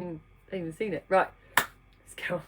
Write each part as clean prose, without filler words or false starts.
even seen it. Right, let's go on.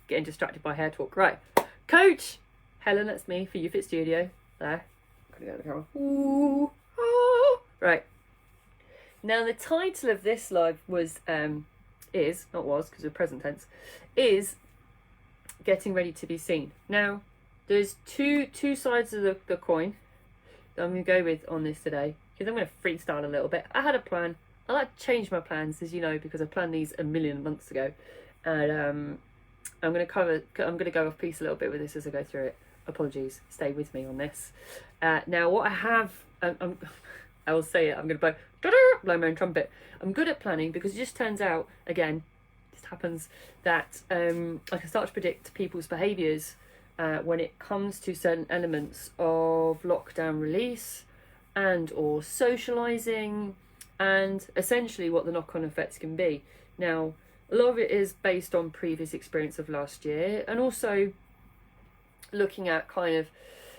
Getting distracted by hair talk. Right, Coach Helen, that's me for YouFit Studio. There, gotta go to the camera. Ooh, ah. Right. Now the title of this live was is not was because of present tense is getting ready to be seen. Now there's two sides of the coin that I'm going to go with on this today, because I'm going to freestyle a little bit. I had a plan. I like to change my plans, as you know, because I planned these a million months ago, and I'm going to go off piece a little bit with this as I go through it. Apologies, stay with me on this. Now what I have, I will say it, I'm going to blow my own trumpet. I'm good at planning because it just turns out, again, it happens that I can start to predict people's behaviours when it comes to certain elements of lockdown release and or socialising, and essentially what the knock-on effects can be. Now, a lot of it is based on previous experience of last year, and also looking at kind of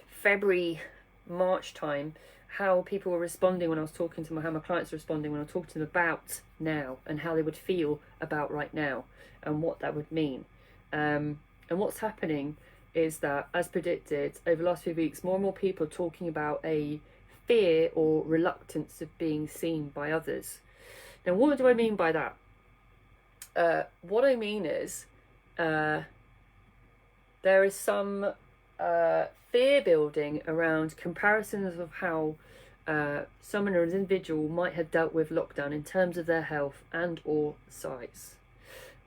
February, March time, how people were responding when I was talking to how my clients were responding when I talked to them about now, and how they would feel about right now, and what that would mean. And what's happening is that, as predicted, over the last few weeks, more and more people are talking about a fear or reluctance of being seen by others. Now, what do I mean by that? What I mean is there is some fear building around comparisons of how someone or an individual might have dealt with lockdown in terms of their health and or size.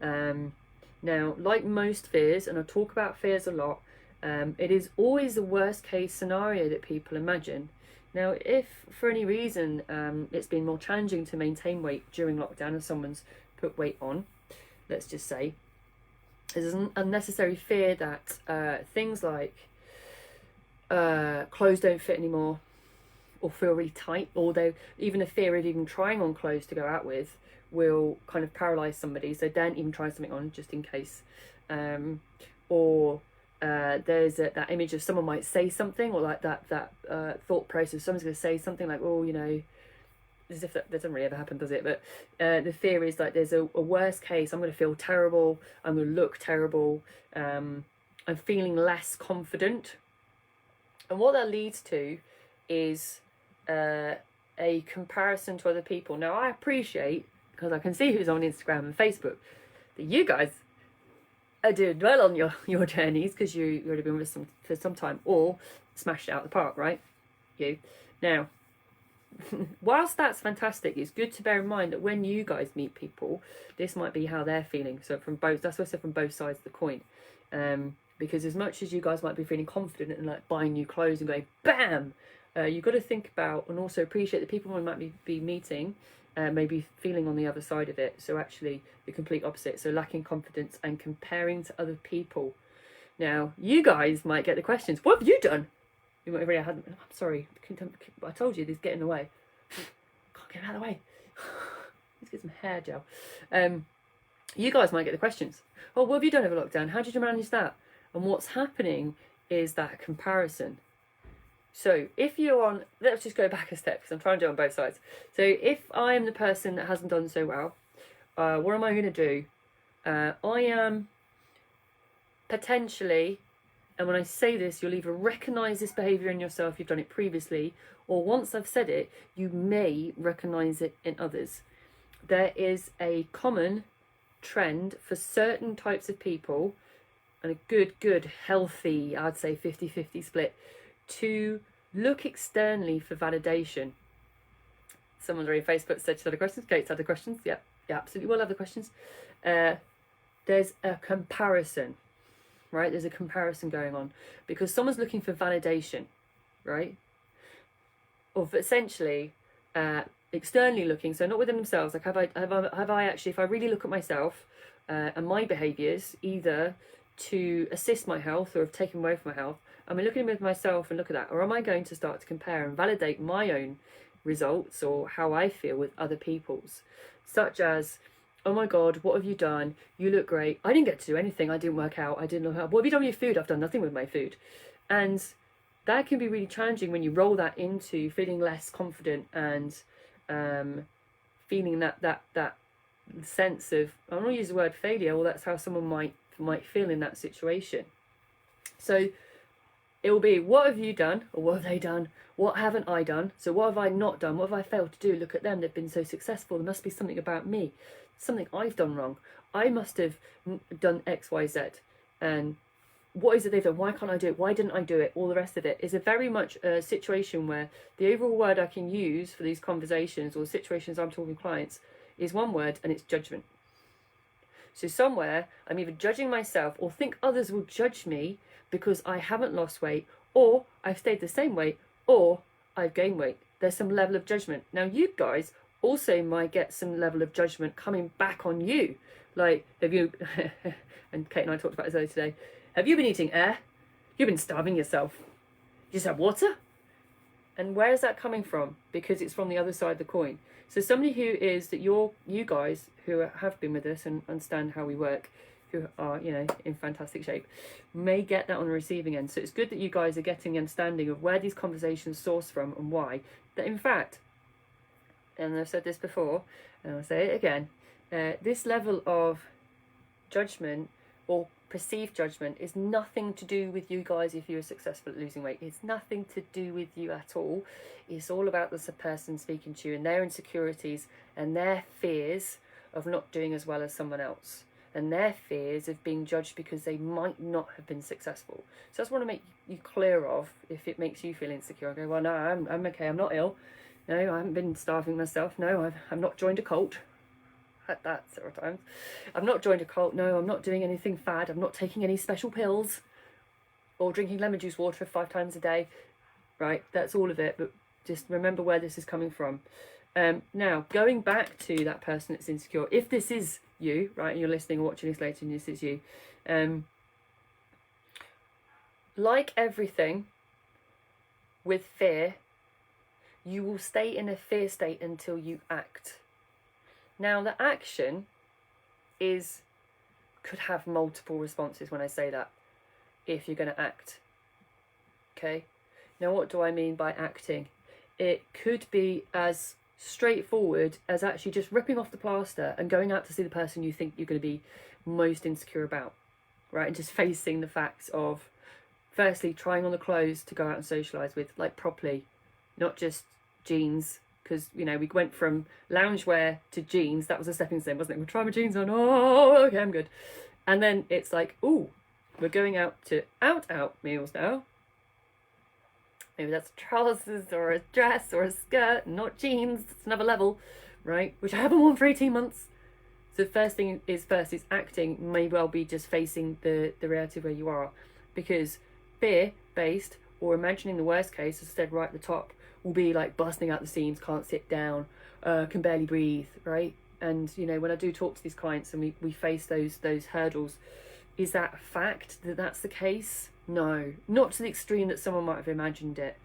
Now, like most fears, and I talk about fears a lot, it is always the worst case scenario that people imagine. Now, if for any reason it's been more challenging to maintain weight during lockdown and someone's put weight on, let's just say, there's an unnecessary fear that things like clothes don't fit anymore or feel really tight, or even a fear of even trying on clothes to go out with will kind of paralyze somebody, so don't even try something on just in case. Or there's that image of someone might say something, or like that thought process, someone's going to say something like, oh, you know, as if that doesn't really ever happen, does it? But the fear is like there's a worst case, I'm going to feel terrible, I'm going to look terrible, I'm feeling less confident. And what that leads to is a comparison to other people. Now, I appreciate, because I can see who's on Instagram and Facebook, that you guys are doing well on your journeys, because you've already been with them for some time, or smashed it out of the park, right? You. Now, whilst that's fantastic, it's good to bear in mind that when you guys meet people, this might be how they're feeling. So that's what I said, from both sides of the coin. Because as much as you guys might be feeling confident and like buying new clothes and going bam, you've got to think about and also appreciate the people who might be meeting maybe feeling on the other side of it. So actually the complete opposite, so lacking confidence and comparing to other people. Now, you guys might get the questions, what have you done? You might have already had, I'm sorry, I told you this, get in the way. Can't get out of the way. Let's get some hair gel. You guys might get the questions. Oh, what have you done over lockdown? How did you manage that? And what's happening is that comparison. So if you're on, let's just go back a step, because I'm trying to do it on both sides. So if I am the person that hasn't done so well, what am I going to do? I am potentially, and when I say this, you'll either recognise this behaviour in yourself, you've done it previously, or once I've said it, you may recognise it in others. There is a common trend for certain types of people, and a good, healthy, I'd say 50-50 split, to look externally for validation. Someone's already Facebook said she's had the questions. Kate's had the questions. Yeah, absolutely will have the questions. There's a comparison, right? There's a comparison going on because someone's looking for validation, right? Of essentially externally looking, so not within themselves. Like have I actually, if I really look at myself and my behaviours, either to assist my health or have taken away from my health, am I looking with myself and look at that, or am I going to start to compare and validate my own results or how I feel with other people's, such as, oh my god, what have you done, you look great, I didn't get to do anything, I didn't work out, I didn't know how, what have you done with your food, I've done nothing with my food. And that can be really challenging when you roll that into feeling less confident and feeling that sense of, I'm going to use the word failure, well, that's how someone might feel in that situation. So it will be, what have you done, or what have they done, what haven't I done, so what have I not done, what have I failed to do, look at them, they've been so successful, there must be something about me, something I've done wrong, I must have done X, Y, Z, and what is it they've done, why can't I do it, why didn't I do it, all the rest of it is a very much a situation where the overall word I can use for these conversations or situations I'm talking to clients is one word, and it's judgment. So somewhere I'm either judging myself or think others will judge me because I haven't lost weight, or I've stayed the same weight, or I've gained weight. There's some level of judgment. Now you guys also might get some level of judgment coming back on you. Like, have you, and Kate and I talked about this earlier today, have you been eating air? You've been starving yourself. You just have water? And where is that coming from? Because it's from the other side of the coin. So somebody who is that you guys who have been with us and understand how we work, who are, you know, in fantastic shape, may get that on the receiving end. So it's good that you guys are getting the understanding of where these conversations source from and why. That in fact, and I've said this before, and I'll say it again, this level of judgment or perceived judgment is nothing to do with you guys if you're successful at losing weight. It's nothing to do with you at all. It's all about the person speaking to you and their insecurities and their fears of not doing as well as someone else, and their fears of being judged because they might not have been successful. So I just want to make you clear of, if it makes you feel insecure, I go, well, no, I'm okay, I'm not ill. No, I haven't been starving myself. No, I've not joined a cult. Had that several times. I've not joined a cult. No, I'm not doing anything fad. I'm not taking any special pills or drinking lemon juice water 5 times a day. Right, that's all of it. But just remember where this is coming from. Now, going back to that person that's insecure, if this is you, right, and you're listening or watching this later and this is you, like everything with fear, you will stay in a fear state until you act. Now, the action could have multiple responses when I say that, if you're going to act. Okay? Now, what do I mean by acting? It could be as straightforward as actually just ripping off the plaster and going out to see the person you think you're going to be most insecure about, right? And just facing the facts of, firstly, trying on the clothes to go out and socialise with, like, properly, not just jeans. Because, you know, we went from loungewear to jeans. That was a stepping stone, wasn't it? We'll try my jeans on. Oh, okay, I'm good. And then it's like, ooh, we're going out to out meals now. Maybe that's trousers or a dress or a skirt, not jeans. It's another level, right? Which I haven't worn for 18 months. So the first thing is acting may well be just facing the reality of where you are. Because fear-based or imagining the worst case, as I said right at the top, will be like busting out the seams, can't sit down, can barely breathe, right? And, you know, when I do talk to these clients and we face those hurdles, is that a fact that that's the case? No, not to the extreme that someone might have imagined it.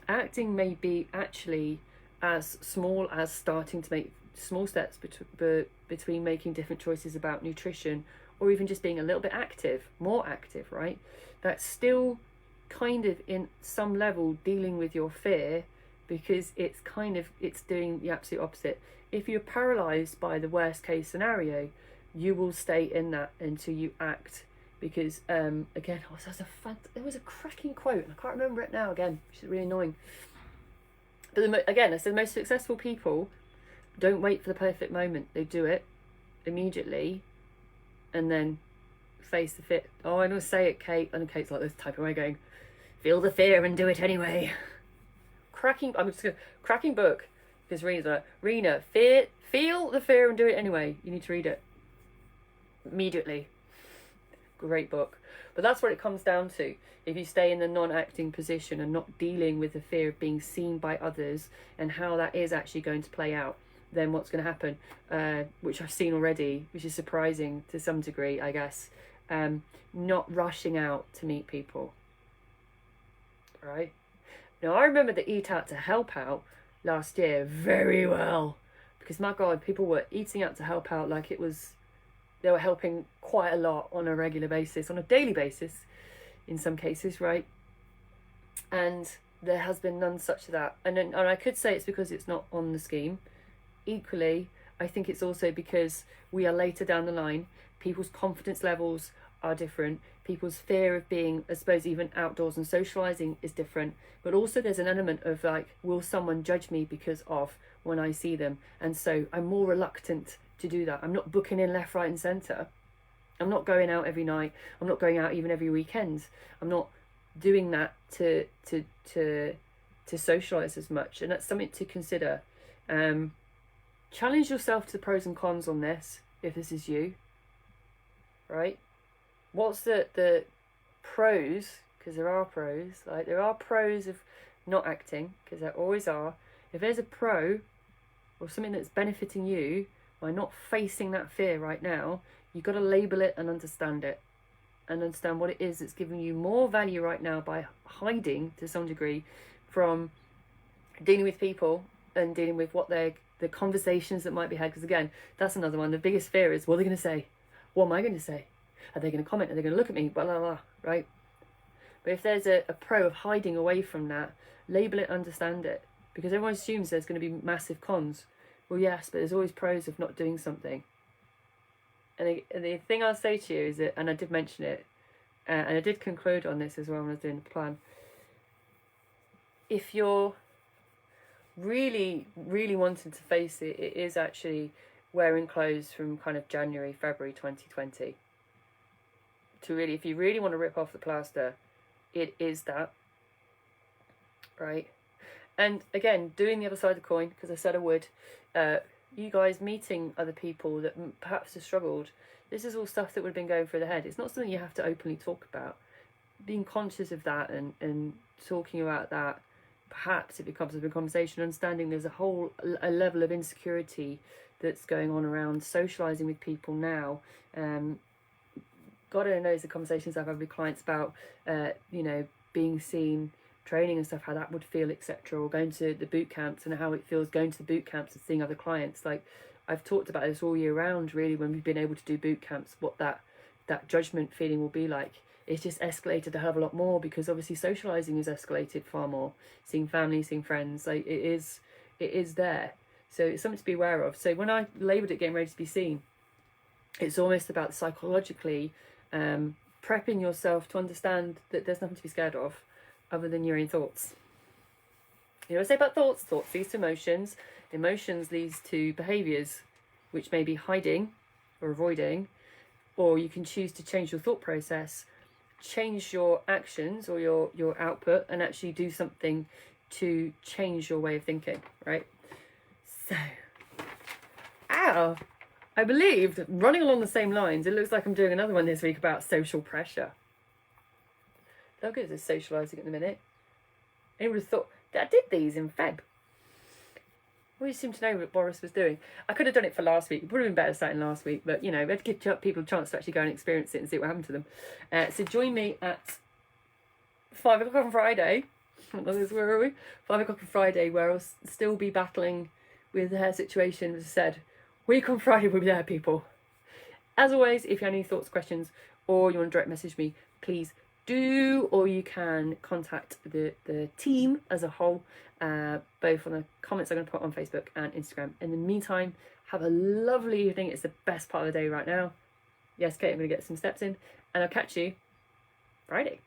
Acting may be actually as small as starting to make small steps between making different choices about nutrition, or even just being a little bit active, more active, right? That's still kind of in some level dealing with your fear, because it's doing the absolute opposite. If you're paralyzed by the worst case scenario, you will stay in that until you act. Because again, there was a cracking quote and I can't remember it now again, which is really annoying. But again, I said the most successful people don't wait for the perfect moment. They do it immediately and then face the fear. Oh, I know, say it, Kate. And Kate's like this type of way going, feel the fear and do it anyway. Cracking book. Because Rena, feel the fear and do it anyway. You need to read it immediately. Great book. But that's what it comes down to. If you stay in the non-acting position and not dealing with the fear of being seen by others and how that is actually going to play out, then what's going to happen, which I've seen already, which is surprising to some degree, I guess, not rushing out to meet people. Right? Now, I remember the Eat Out to Help Out last year very well, because my God, people were eating out to help out like they were helping quite a lot on a regular basis, on a daily basis in some cases, right? And there has been none such of that. And I could say it's because it's not on the scheme. Equally, I think it's also because we are later down the line. People's confidence levels are different. People's fear of being, I suppose, even outdoors and socializing is different. But also there's an element of like, will someone judge me because of when I see them? And so I'm more reluctant to do that. I'm not booking in left, right and centre. I'm not going out every night. I'm not going out even every weekend. I'm not doing that to socialise as much. And that's something to consider. Challenge yourself to the pros and cons on this, if this is you, right? What's the pros, because there are pros, like there are pros of not acting, because there always are. If there's a pro or something that's benefiting you by not facing that fear right now, you've got to label it and understand it, and understand what it is that's giving you more value right now by hiding to some degree from dealing with people and dealing with what the conversations that might be had. Because again, that's another one. The biggest fear is, what are they going to say? What am I going to say? Are they going to comment? Are they going to look at me? Blah, blah, blah, right? But if there's a pro of hiding away from that, label it, understand it. Because everyone assumes there's going to be massive cons. Well, yes, but there's always pros of not doing something. And the thing I'll say to you is that, and I did mention it, and I did conclude on this as well when I was doing the plan. If you're really, really wanting to face it, it is actually wearing clothes from kind of January, February 2020. To really, if you really want to rip off the plaster, it is that, right? And again, doing the other side of the coin, because I said I would, you guys meeting other people that perhaps have struggled, this is all stuff that would have been going through the head. It's not something you have to openly talk about. Being conscious of that and talking about that, perhaps it becomes a big conversation, understanding there's a level of insecurity that's going on around socialising with people now. God only knows the conversations I've had with clients about, being seen, training and stuff, how that would feel, etc., or going to the boot camps and how it feels going to the boot camps and seeing other clients. Like, I've talked about this all year round, really, when we've been able to do boot camps, what that judgment feeling will be like. It's just escalated a hell of a lot more, because obviously socialising has escalated far more. Seeing family, seeing friends, like it is there. So it's something to be aware of. So when I labelled it getting ready to be seen, it's almost about psychologically prepping yourself to understand that there's nothing to be scared of other than your own thoughts. You know what I say about thoughts? Thoughts leads to emotions. Emotions leads to behaviours, which may be hiding or avoiding, or you can choose to change your thought process, change your actions or your output, and actually do something to change your way of thinking, right? So, I believe that running along the same lines, it looks like I'm doing another one this week about social pressure. Look at this socialising at the minute. Anyone would have thought that I did these in Feb. We seem to know what Boris was doing. I could have done it for last week. It would have been better starting last week, but we had to give people a chance to actually go and experience it and see what happened to them. So join me at 5 o'clock on Friday. Where are we? 5 o'clock on Friday, where I'll still be battling with the hair situation. As I said, week on Friday we'll be there, people. As always, if you have any thoughts, questions, or you want to direct message me, please do, or you can contact the team as a whole, both on the comments I'm going to put on Facebook and Instagram. In the meantime, have a lovely evening. It's the best part of the day right now. Yes, Kate, I'm going to get some steps in, and I'll catch you Friday.